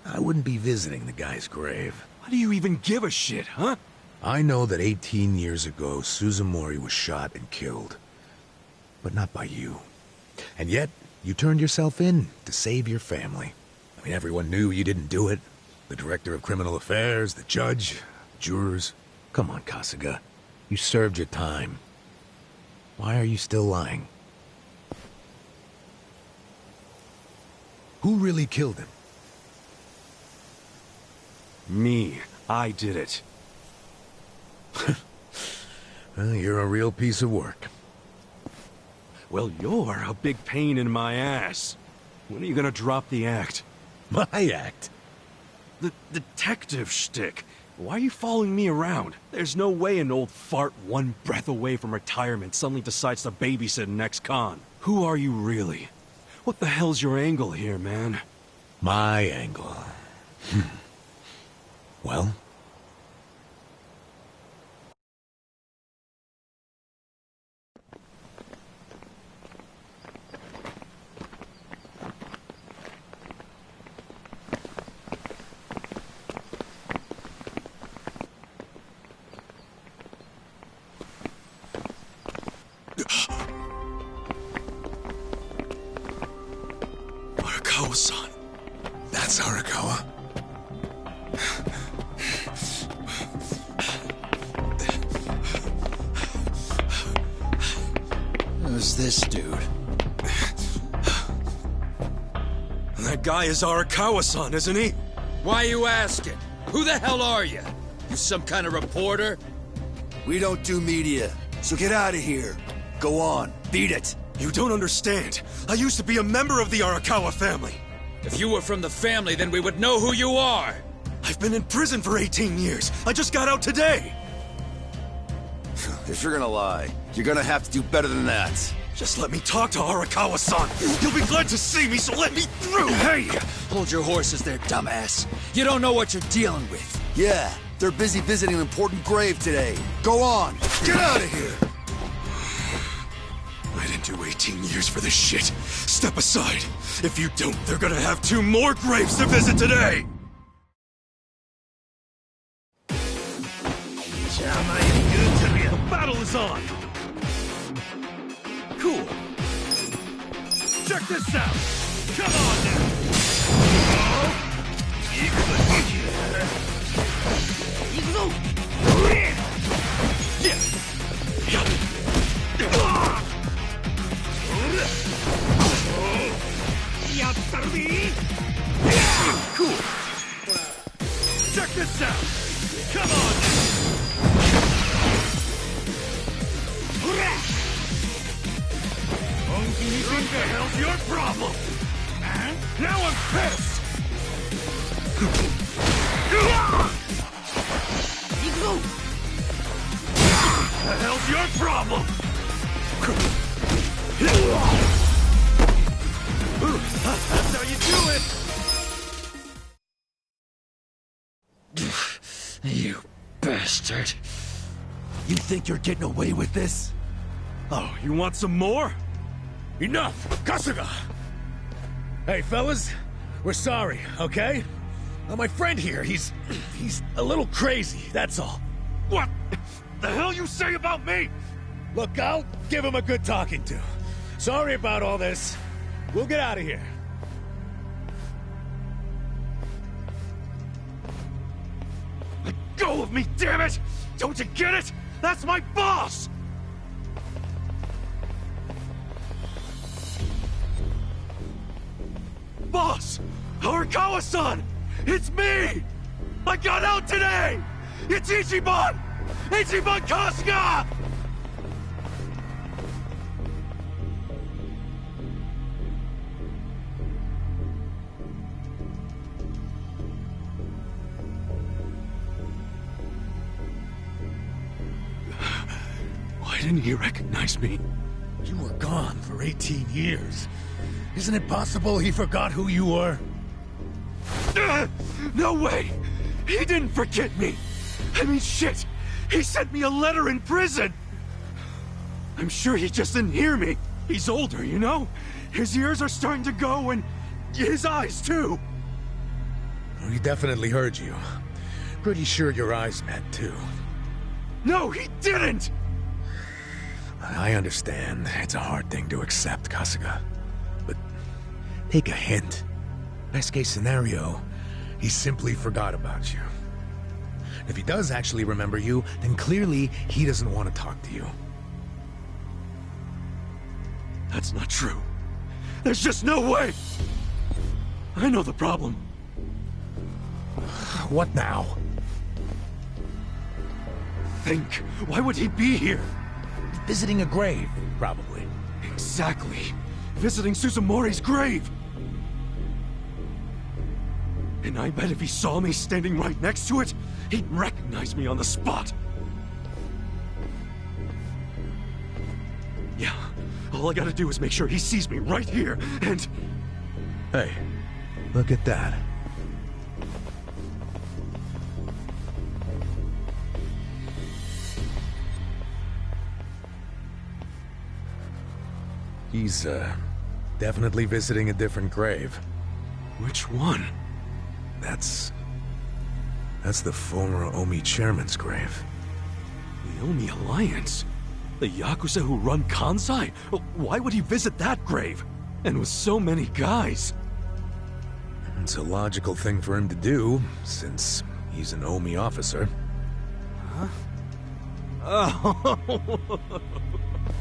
I wouldn't be visiting the guy's grave. Why do you even give a shit, huh? I know that 18 years ago, Suzumori was shot and killed. But not by you. And yet, you turned yourself in to save your family. I mean, everyone knew you didn't do it. The director of criminal affairs, the judge, jurors. Come on, Kasuga. You served your time. Why are you still lying? Who really killed him? Me. I did it. Well, you're a real piece of work. Well, you're a big pain in my ass. When are you gonna drop the act? My act? The detective shtick. Why are you following me around? There's no way an old fart one breath away from retirement suddenly decides to babysit an ex-con. Who are you really? What the hell's your angle here, man? My angle? Well? Arakawa-san. That's Arakawa. Who's this dude? That guy is Arakawa-san, isn't he? Why you asking? Who the hell are you? You some kind of reporter? We don't do media, so get out of here. Go on, beat it. You don't understand. I used to be a member of the Arakawa family. If you were from the family, then we would know who you are. I've been in prison for 18 years. I just got out today. If you're gonna lie, you're gonna have to do better than that. Just let me talk to Arakawa-san. You'll be glad to see me, so let me through. Hey! Hold your horses there, dumbass. You don't know what you're dealing with. Yeah, they're busy visiting an important grave today. Go on, get out of here. I didn't do 18 years for this shit. Step aside. If you don't, they're gonna have 2 more graves to visit today. The battle is on. Cool. Check this out! Come on now! Cool! Check this out! Come on now! What the hell's your problem? Now I'm pissed! The hell's your problem? That's how you do it! You bastard. You think you're getting away with this? Oh, you want some more? Enough! Kasuga! Hey, fellas, we're sorry, okay? My friend here, he's a little crazy, that's all. What the hell you say about me? Look, I'll give him a good talking to. Sorry about all this. We'll get out of here. Let go of me, damn it! Don't you get it? That's my boss! Boss! Arakawa-san! It's me! I got out today! It's Ichiban! Ichiban Kasuga! Why didn't he recognize me? You were gone for 18 years. Isn't it possible he forgot who you were? No way! He didn't forget me! I mean, shit! He sent me a letter in prison! I'm sure he just didn't hear me. He's older, you know? His ears are starting to go, and his eyes, too. He definitely heard you. Pretty sure your eyes met, too. No, he didn't! I understand. It's a hard thing to accept, Kasuga. But take a hint. Best case scenario, he simply forgot about you. If he does actually remember you, then clearly he doesn't want to talk to you. That's not true. There's just no way! I know the problem. What now? Think. Why would he be here? Visiting a grave, probably. Exactly. Visiting Suzumori's grave. And I bet if he saw me standing right next to it, he'd recognize me on the spot. Yeah, all I gotta do is make sure he sees me right here, and... Hey, look at that. He's, definitely visiting a different grave. Which one? That's the former Omi chairman's grave. The Omi Alliance? The Yakuza who run Kansai? Why would he visit that grave? And with so many guys? It's a logical thing for him to do, since he's an Omi officer. Huh? Oh.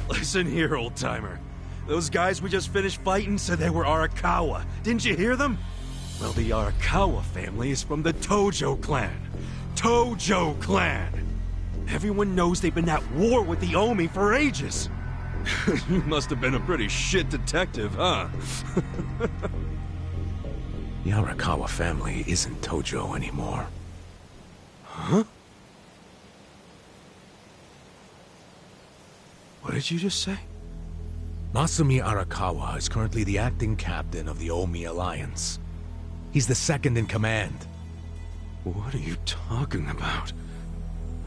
Listen here, old-timer. Those guys we just finished fighting said they were Arakawa. Didn't you hear them? Well, the Arakawa family is from the Tojo clan. Tojo clan! Everyone knows they've been at war with the Omi for ages. You must have been a pretty shit detective, huh? The Arakawa family isn't Tojo anymore. Huh? What did you just say? Masumi Arakawa is currently the acting captain of the Omi Alliance. He's the second in command. What are you talking about?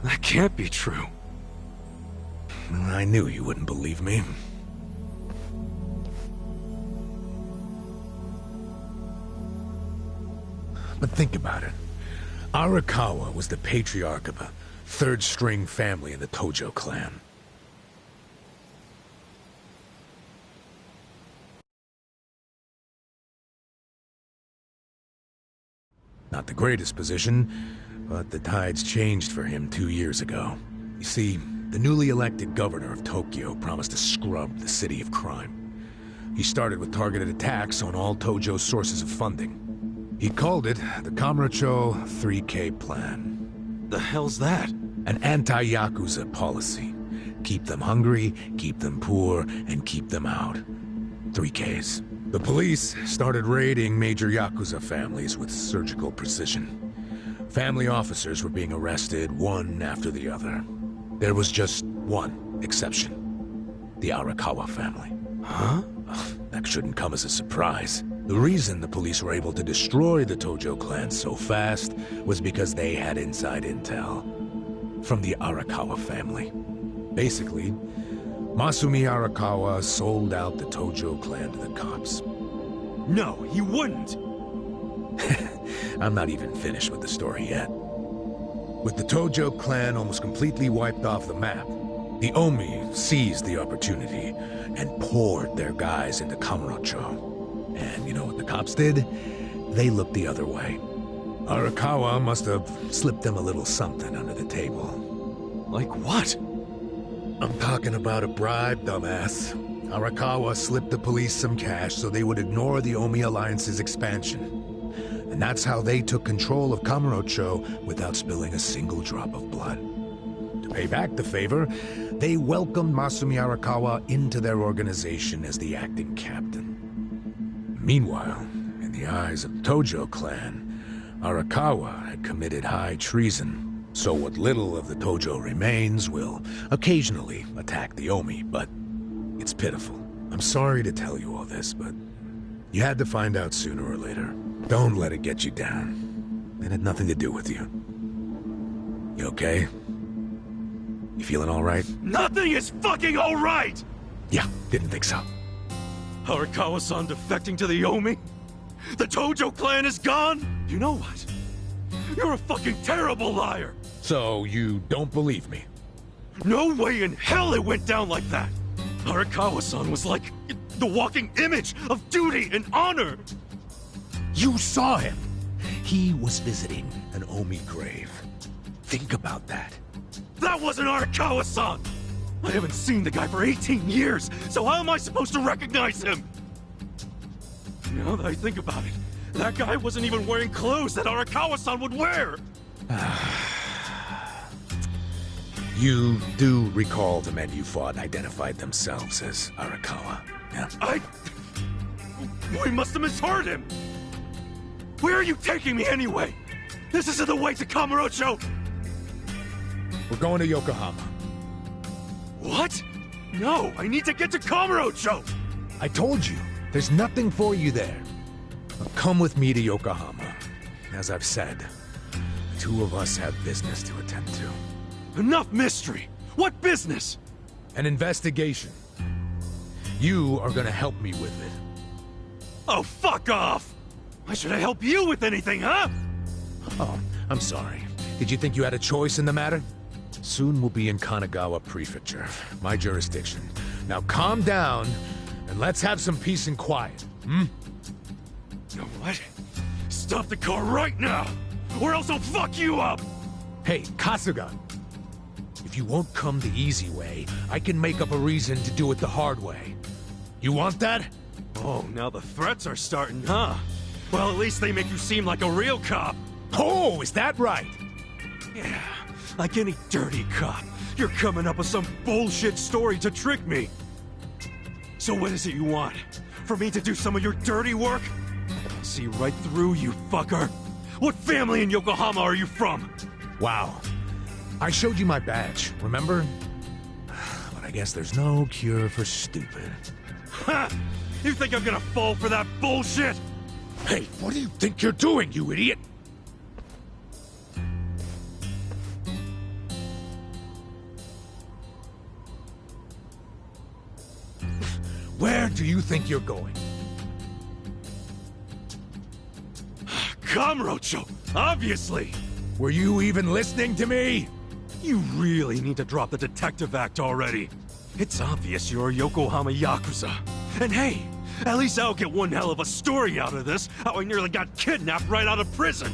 That can't be true. I knew you wouldn't believe me. But think about it. Arakawa was the patriarch of a third-string family in the Tojo clan. Not the greatest position, but the tides changed for him 2 years ago. You see, the newly elected governor of Tokyo promised to scrub the city of crime. He started with targeted attacks on all Tojo's sources of funding. He called it the Kamurocho 3K Plan. The hell's that? An anti-Yakuza policy. Keep them hungry, keep them poor, and keep them out. 3Ks. The police started raiding major Yakuza families with surgical precision. Family officers were being arrested one after the other. There was just one exception. The Arakawa family. Huh? That shouldn't come as a surprise. The reason the police were able to destroy the Tojo clan so fast was because they had inside intel from the Arakawa family. Basically, Masumi Arakawa sold out the Tojo clan to the cops. No, he wouldn't! I'm not even finished with the story yet. With the Tojo clan almost completely wiped off the map, the Omi seized the opportunity and poured their guys into Kamurocho. And you know what the cops did? They looked the other way. Arakawa must have slipped them a little something under the table. Like what? I'm talking about a bribe, dumbass. Arakawa slipped the police some cash so they would ignore the Omi Alliance's expansion. And that's how they took control of Kamurocho without spilling a single drop of blood. To pay back the favor, they welcomed Masumi Arakawa into their organization as the acting captain. Meanwhile, in the eyes of the Tojo clan, Arakawa had committed high treason. So what little of the Tojo remains will occasionally attack the Omi, but it's pitiful. I'm sorry to tell you all this, but you had to find out sooner or later. Don't let it get you down. It had nothing to do with you. You okay? You feeling all right? Nothing is fucking all right! Yeah, didn't think so. Arakawa-san defecting to the Omi? The Tojo clan is gone? You know what? You're a fucking terrible liar! So, you don't believe me? No way in hell it went down like that! Arakawa-san was like the walking image of duty and honor! You saw him! He was visiting an Omi grave. Think about that. That wasn't Arakawa-san! I haven't seen the guy for 18 years, so how am I supposed to recognize him? Now that I think about it, that guy wasn't even wearing clothes that Arakawa-san would wear! You do recall the men you fought identified themselves as Arakawa, yeah? We must have misheard him! Where are you taking me anyway? This isn't the way to Kamurocho! We're going to Yokohama. What? No, I need to get to Kamurocho! I told you, there's nothing for you there. Now come with me to Yokohama. As I've said, the two of us have business to attend to. Enough mystery! What business? An investigation. You are gonna help me with it. Oh, fuck off! Why should I help you with anything, huh? Oh, I'm sorry. Did you think you had a choice in the matter? Soon we'll be in Kanagawa Prefecture, my jurisdiction. Now calm down, and let's have some peace and quiet, hmm? You know what? Stop the car right now, or else I'll fuck you up! Hey, Kasuga! If you won't come the easy way, I can make up a reason to do it the hard way. You want that? Oh, now the threats are starting, huh? Well, at least they make you seem like a real cop. Oh, is that right? Yeah, like any dirty cop. You're coming up with some bullshit story to trick me. So what is it you want? For me to do some of your dirty work? I see right through you, fucker. What family in Yokohama are you from? Wow. I showed you my badge, remember? But I guess there's no cure for stupid. Ha! You think I'm gonna fall for that bullshit? Hey, what do you think you're doing, you idiot? Where do you think you're going? Kamurocho, obviously! Were you even listening to me? You really need to drop the detective act already. It's obvious you're a Yokohama Yakuza. And hey, at least I'll get one hell of a story out of this, how I nearly got kidnapped right out of prison.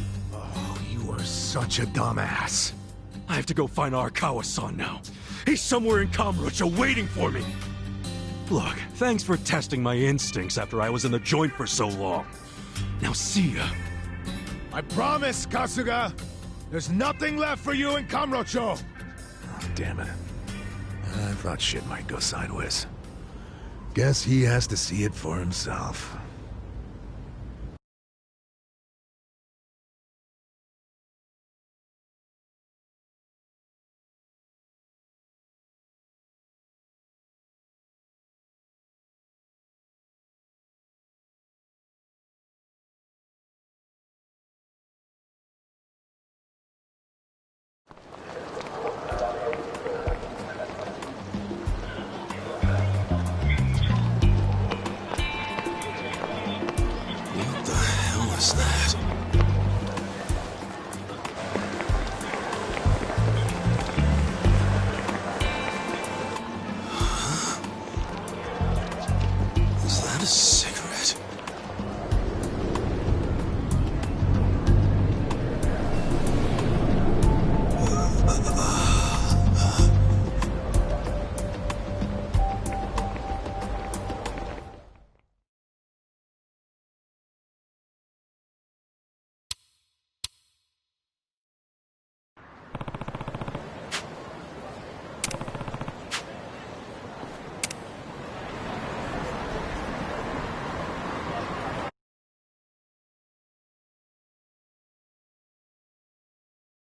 You're such a dumbass. I have to go find Arakawa-san now. He's somewhere in Kamurocho waiting for me. Look, thanks for testing my instincts after I was in the joint for so long. Now see ya. I promise, Kasuga! There's nothing left for you in Kamurocho! Oh, damn it. I thought shit might go sideways. Guess he has to see it for himself.